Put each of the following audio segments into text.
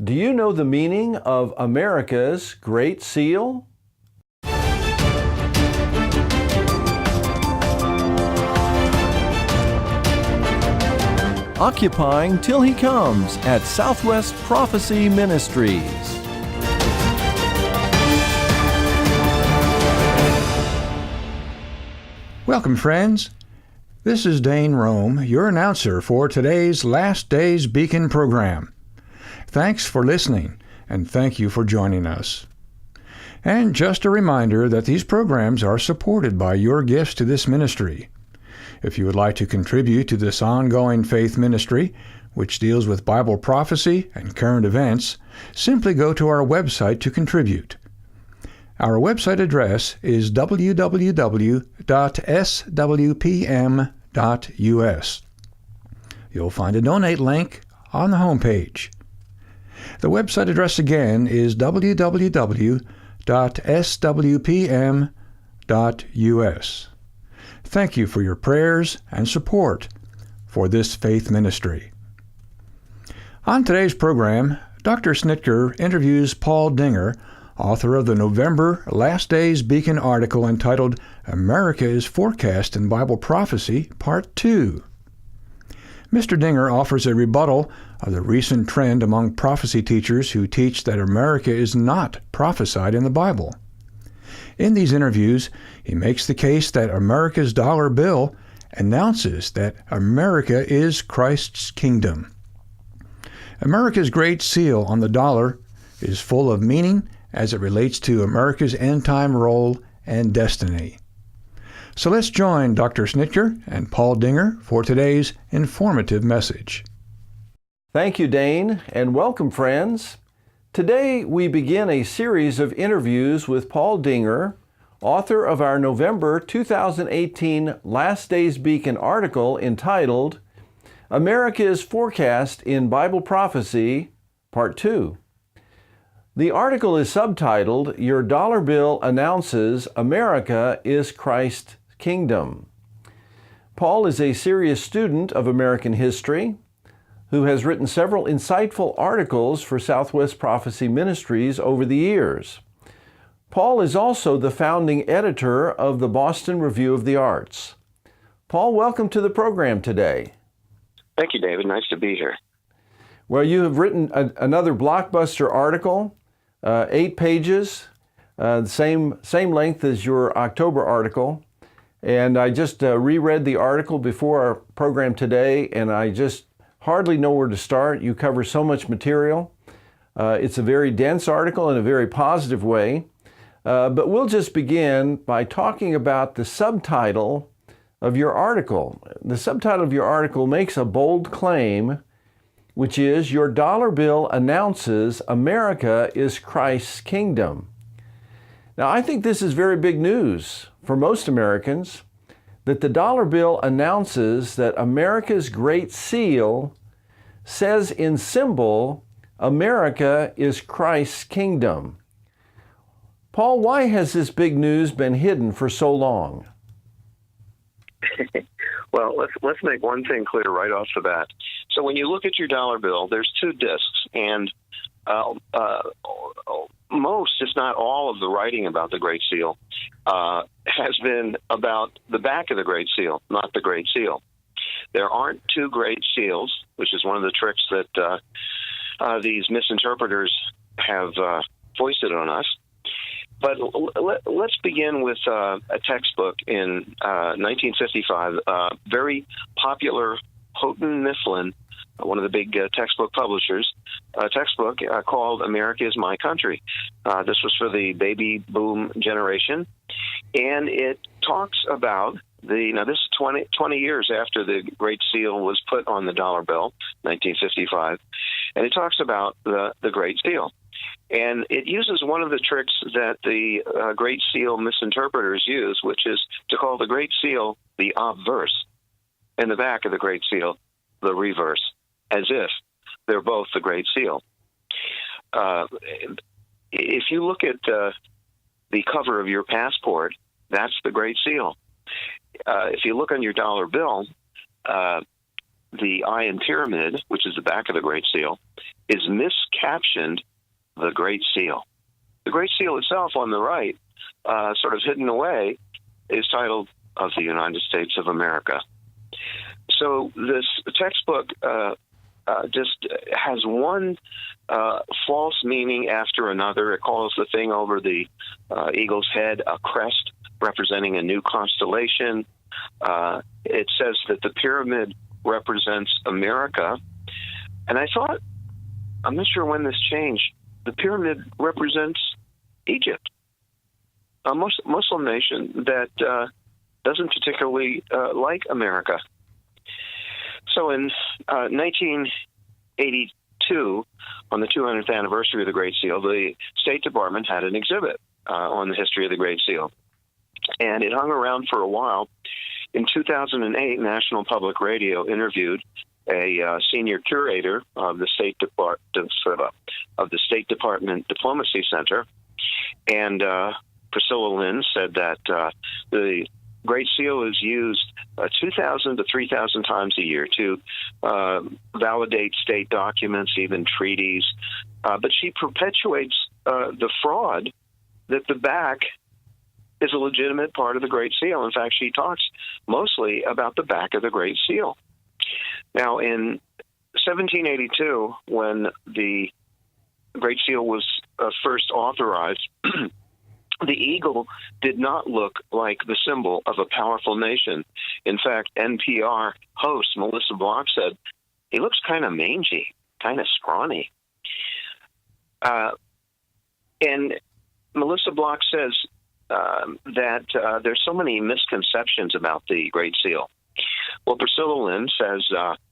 Do you know the meaning of America's Great Seal? Occupying Till He Comes at Southwest Prophecy Ministries. Welcome, friends. This is Dane Rome, your announcer for today's Last Days Beacon program. Thanks for listening, and thank you for joining us. And just a reminder that these programs are supported by your gifts to this ministry. If you would like to contribute to this ongoing faith ministry, which deals with Bible prophecy and current events, simply go to our website to contribute. Our website address is www.swpm.us. You'll find a donate link on the homepage. The website address again is www.swpm.us. Thank you for your prayers and support for this faith ministry. On today's program, Dr. Snitker interviews Paul Dinger, author of the November Last Days Beacon article entitled America is Forecast in Bible Prophecy, Part 2. Mr. Dinger offers a rebuttal of the recent trend among prophecy teachers who teach that America is not prophesied in the Bible. In these interviews, he makes the case that America's dollar bill announces that America is Christ's kingdom. America's Great Seal on the dollar is full of meaning as it relates to America's end-time role and destiny. So let's join Dr. Snitker and Paul Dinger for today's informative message. Thank you, Dane, and welcome, friends. Today we begin a series of interviews with Paul Dinger, author of our November 2018 Last Days Beacon article entitled America is Forecast in Bible Prophecy, Part 2. The article is subtitled, Your Dollar Bill Announces America is Christ's Kingdom. Paul is a serious student of American history who has written several insightful articles for Southwest Prophecy Ministries over the years. Paul is also the founding editor of the Boston Review of the Arts. Paul, welcome to the program today. Thank you, David. Nice to be here. Well, you have written another blockbuster article, 8 pages, same length as your October article. And I just reread the article before our program today, and I just hardly know where to start. You cover so much material. It's a very dense article in a very positive way. But we'll just begin by talking about the subtitle of your article. The subtitle of your article makes a bold claim, which is, Your dollar bill announces America is Christ's kingdom. Now, I think this is very big news for most Americans, that the dollar bill announces that America's Great Seal says in symbol, America is Christ's kingdom. Paul, why has this big news been hidden for so long? Well, let's make one thing clear right off the bat. So when you look at your dollar bill, there's 2 discs, and most, if not all, of the writing about the Great Seal has been about the back of the Great Seal, not the Great Seal. There aren't 2 Great Seals, which is one of the tricks that these misinterpreters have foisted on us. But let's begin with a textbook in 1955, very popular Houghton Mifflin, one of the big textbook publishers, a textbook called America is My Country. This was for the baby boom generation, and it talks about now this is 20 years after the Great Seal was put on the dollar bill, 1955, and it talks about the Great Seal. And it uses one of the tricks that the Great Seal misinterpreters use, which is to call the Great Seal the obverse, and the back of the Great Seal the reverse, as if they're both the Great Seal. If you look at the cover of your passport, that's the Great Seal. If you look on your dollar bill, the Iron Pyramid, which is the back of the Great Seal, is miscaptioned the Great Seal. The Great Seal itself on the right, sort of hidden away, is titled of the United States of America. So this textbook just has one false meaning after another. It calls the thing over the eagle's head a crest representing a new constellation. It says that the pyramid represents America. And I thought, I'm not sure when this changed, the pyramid represents Egypt, a Muslim nation that doesn't particularly like America. So in 1982, on the 200th anniversary of the Great Seal, the State Department had an exhibit on the history of the Great Seal. And it hung around for a while. In 2008, National Public Radio interviewed a senior curator of the State Department Diplomacy Center, and Priscilla Lynn said that the Great Seal is used 2,000 to 3,000 times a year to validate state documents, even treaties. But she perpetuates the fraud that the back is a legitimate part of the Great Seal. In fact, she talks mostly about the back of the Great Seal. Now, in 1782, when the Great Seal was first authorized, the eagle did not look like the symbol of a powerful nation. In fact, NPR host Melissa Block said, he looks kind of mangy, kind of scrawny. And Melissa Block says that there's so many misconceptions about the Great Seal. Well, Priscilla Lynn says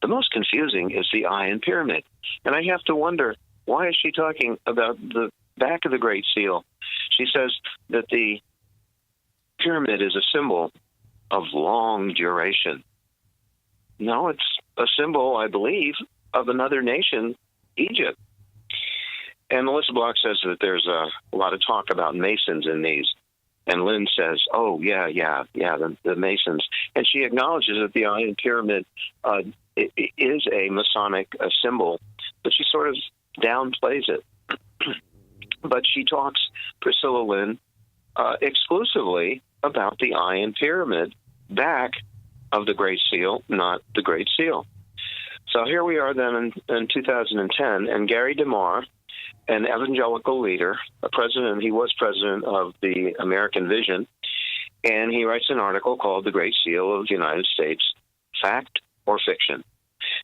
the most confusing is the Iron Pyramid. And I have to wonder, why is she talking about the back of the Great Seal? She says that the pyramid is a symbol of long duration. No, it's a symbol, I believe, of another nation, Egypt. And Melissa Block says that there's a lot of talk about Masons in these. And Lynn says, oh, yeah, the Masons. And she acknowledges that the Iron Pyramid is a Masonic symbol, but she sort of downplays it. But she talks, Priscilla Lynn, exclusively about the Iron Pyramid, back of the Great Seal, not the Great Seal. So here we are then in 2010, and Gary DeMar, an evangelical leader, he was president of the American Vision, and he writes an article called The Great Seal of the United States, Fact or Fiction?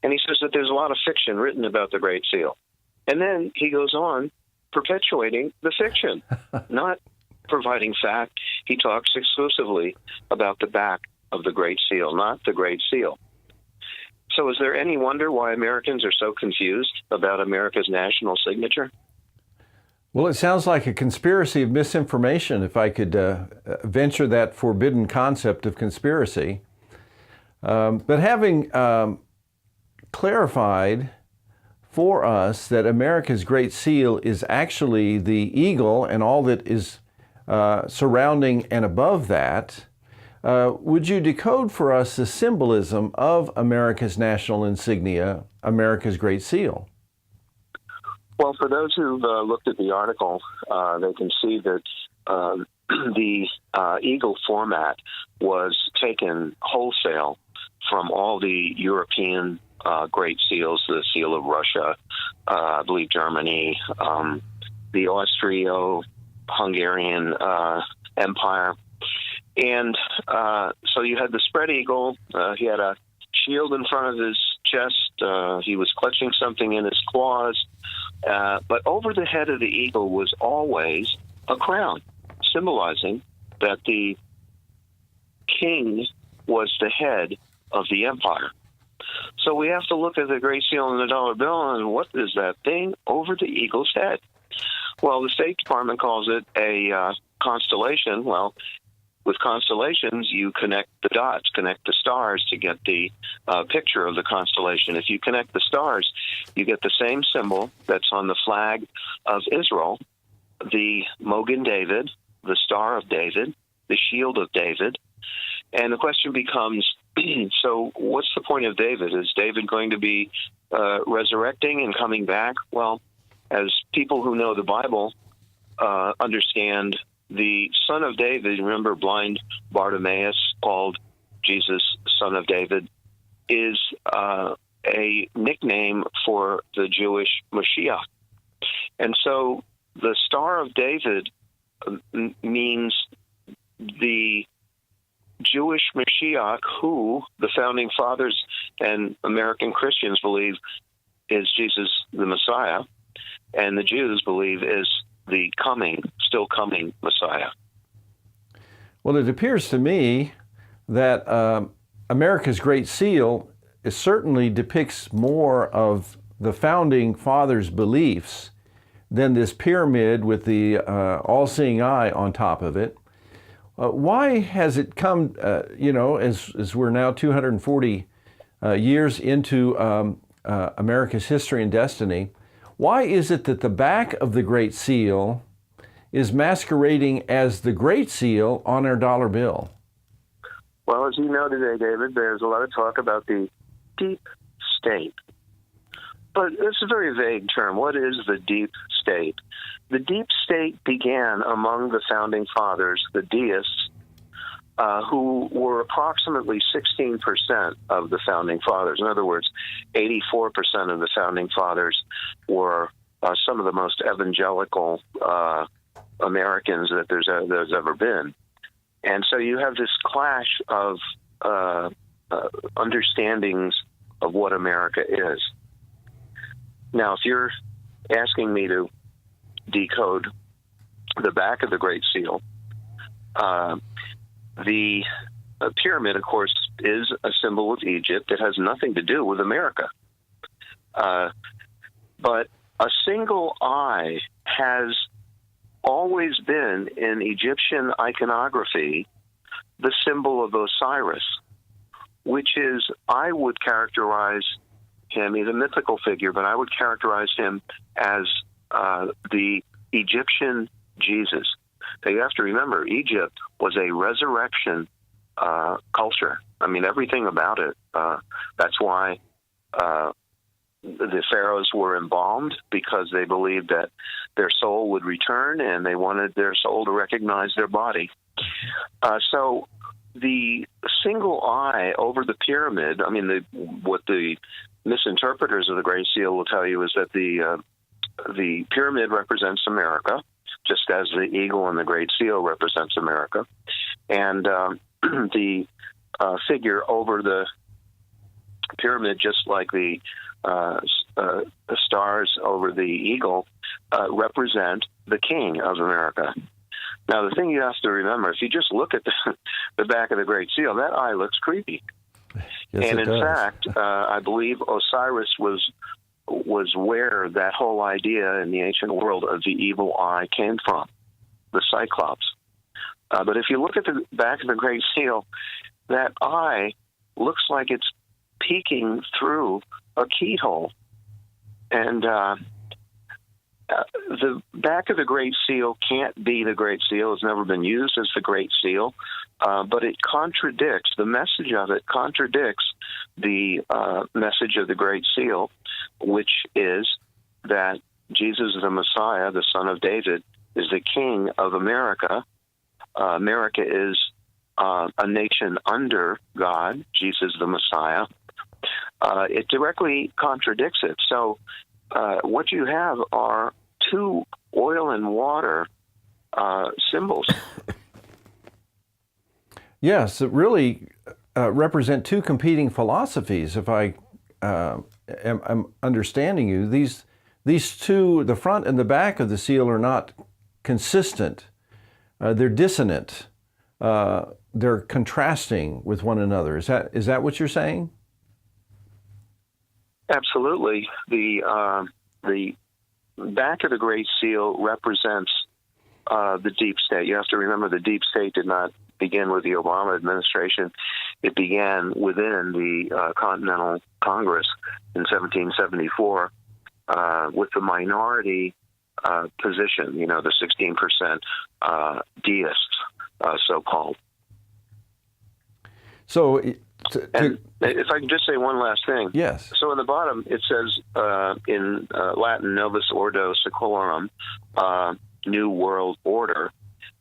And he says that there's a lot of fiction written about the Great Seal. And then he goes on perpetuating the fiction, not providing fact. He talks exclusively about the back of the Great Seal, not the Great Seal. So is there any wonder why Americans are so confused about America's national signature? Well, it sounds like a conspiracy of misinformation, if I could venture that forbidden concept of conspiracy. But having clarified for us that America's Great Seal is actually the eagle and all that is surrounding and above that, would you decode for us the symbolism of America's national insignia, America's Great Seal? Well, for those who've looked at the article, they can see that the eagle format was taken wholesale from all the European Great Seals, the Seal of Russia, I believe Germany, the Austro-Hungarian Empire. And so you had the spread eagle. He had a shield in front of his chest. He was clutching something in his claws. But over the head of the eagle was always a crown, symbolizing that the king was the head of the empire. So we have to look at the Great Seal and the dollar bill, and what is that thing over the eagle's head? Well, the State Department calls it a constellation. Well, with constellations, you connect the dots, connect the stars to get the picture of the constellation. If you connect the stars, you get the same symbol that's on the flag of Israel, the Mogen David, the Star of David, the Shield of David. And the question becomes, So what's the point of David? Is David going to be resurrecting and coming back? Well, as people who know the Bible understand, the son of David, remember blind Bartimaeus, called Jesus, son of David, is a nickname for the Jewish Mashiach. And so the Star of David means the Jewish Mashiach, who the founding fathers and American Christians believe is Jesus the Messiah, and the Jews believe is the still coming Messiah. Well, it appears to me that America's Great Seal certainly depicts more of the founding fathers' beliefs than this pyramid with the all-seeing eye on top of it. Why has it come, as we're now 240 years into America's history and destiny, why is it that the back of the Great Seal is masquerading as the Great Seal on our dollar bill? Well, as you know today, David, there's a lot of talk about the deep state. But it's a very vague term. What is the deep state? The deep state began among the founding fathers, the deists, who were approximately 16% of the founding fathers. In other words, 84% of the founding fathers were some of the most evangelical Americans that there's ever been. And so you have this clash of understandings of what America is. Now, if you're asking me to decode the back of the Great Seal, the pyramid, of course, is a symbol of Egypt. It has nothing to do with America. But a single eye has always been in Egyptian iconography the symbol of Osiris, which is, I would characterize him, he's a mythical figure, but I would characterize him as the Egyptian Jesus. Now, you have to remember, Egypt was a resurrection culture. I mean, everything about it. That's why the pharaohs were embalmed, because they believed that their soul would return, and they wanted their soul to recognize their body. So the single eye over the pyramid, I mean, what the misinterpreters of the Great Seal will tell you is that the pyramid represents America, just as the eagle and the Great Seal represents America. And the figure over the pyramid, just like the stars over the eagle, represent the King of America. Now, the thing you have to remember, if you just look at the back of the Great Seal, that eye looks creepy. Yes, and it in does. fact, I believe Osiris was where that whole idea in the ancient world of the evil eye came from, the Cyclops. But if you look at the back of the Great Seal, that eye looks like it's peeking through a keyhole. And the back of the Great Seal can't be the Great Seal. It's never been used as the Great Seal. But it contradicts, the message of it contradicts the message of the Great Seal, which is that Jesus the Messiah, the Son of David, is the King of America. America is a nation under God, Jesus the Messiah. It directly contradicts it. So what you have are two oil and water symbols. Yes, it really represent two competing philosophies. If I am understanding you, these two, the front and the back of the seal, are not consistent. They're dissonant. They're contrasting with one another. Is that what you're saying? Absolutely. The back of the Great Seal represents the deep state. You have to remember, the deep state did not begin with the Obama administration. It began within the Continental Congress in 1774 with the minority position, the 16% deists, so-called. So And if I can just say one last thing. Yes. So in the bottom, it says in Latin, Novus Ordo Seclorum, New World Order.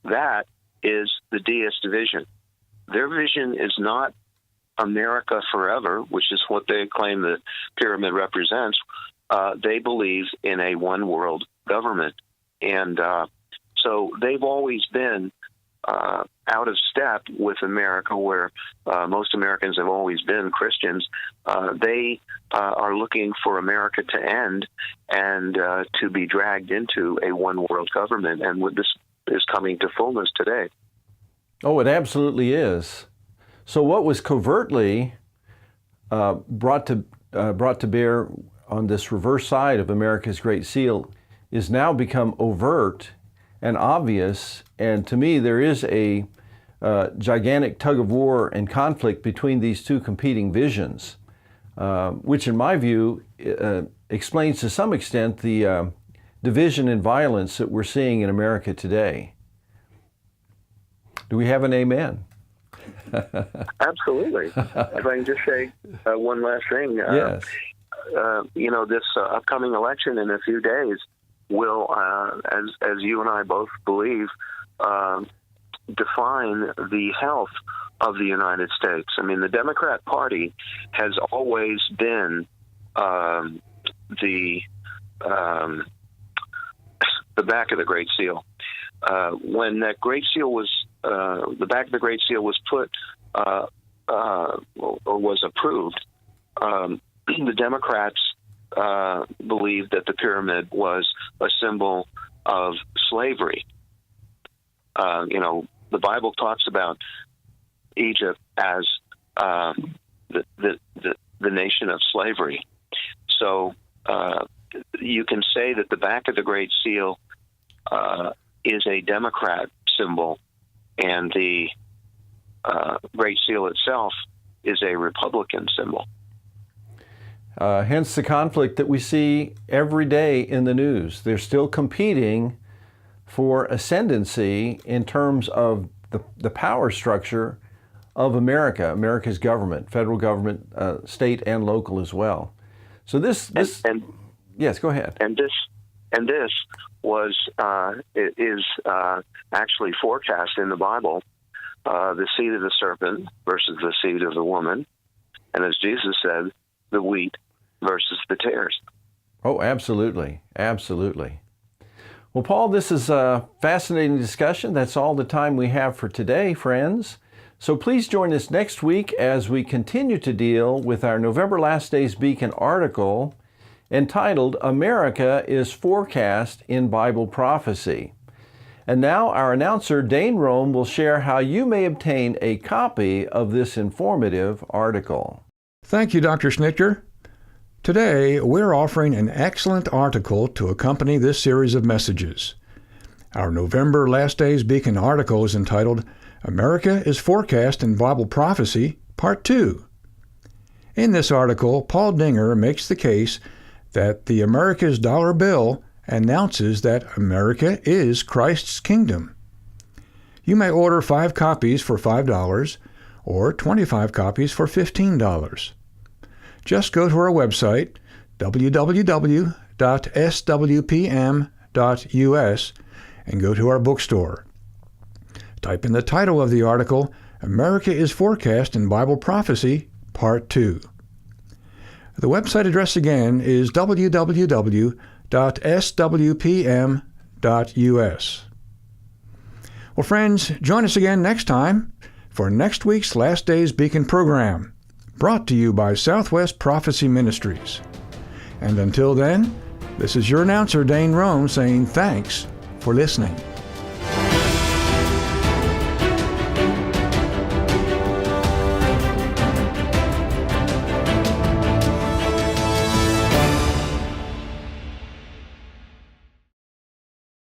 That is the deist vision. Their vision is not America forever, which is what they claim the pyramid represents. They believe in a one world government. And so they've always been out of step with America, where most Americans have always been Christians. They are looking for America to end and to be dragged into a one world government. And this is coming to fullness today. Oh, it absolutely is. So what was covertly brought to bear on this reverse side of America's Great Seal is now become overt and obvious. And to me, there is a gigantic tug of war and conflict between these two competing visions, which in my view explains to some extent the division and violence that we're seeing in America today. Do we have an amen? Absolutely. If I can just say one last thing. Yes. This upcoming election in a few days will, as you and I both believe, define the health of the United States. I mean, the Democrat Party has always been the back of the Great Seal. When that Great Seal was, the back of the Great Seal was put or was approved, the Democrats believed that the pyramid was a symbol of slavery. The Bible talks about Egypt as the nation of slavery. So you can say that the back of the Great Seal is a Democrat symbol, and the Great Seal itself is a Republican symbol. Hence the conflict that we see every day in the news. They're still competing for ascendancy in terms of the power structure of America, America's government, federal government, state and local as well. So this yes, go ahead. And this was is actually forecast in the Bible, the seed of the serpent versus the seed of the woman, and as Jesus said, the wheat versus the tares. Oh, absolutely, absolutely. Well, Paul, this is a fascinating discussion. That's all the time we have for today, friends. So please join us next week as we continue to deal with our November Last Days Beacon article entitled, America is Forecast in Bible Prophecy. And now our announcer, Dane Rome, will share how you may obtain a copy of this informative article. Thank you, Dr. Schnitker. Today, we're offering an excellent article to accompany this series of messages. Our November Last Days Beacon article is entitled, America is Forecast in Bible Prophecy, Part 2. In this article, Paul Dinger makes the case that the America's dollar bill announces that America is Christ's kingdom. You may order 5 copies for $5 or 25 copies for $15. Just go to our website, www.swpm.us, and go to our bookstore. Type in the title of the article, America is Forecast in Bible Prophecy, Part 2. The website address again is www.swpm.us. Well, friends, join us again next time for next week's Last Days Beacon program, brought to you by Southwest Prophecy Ministries. And until then, this is your announcer, Dane Rome, saying thanks for listening.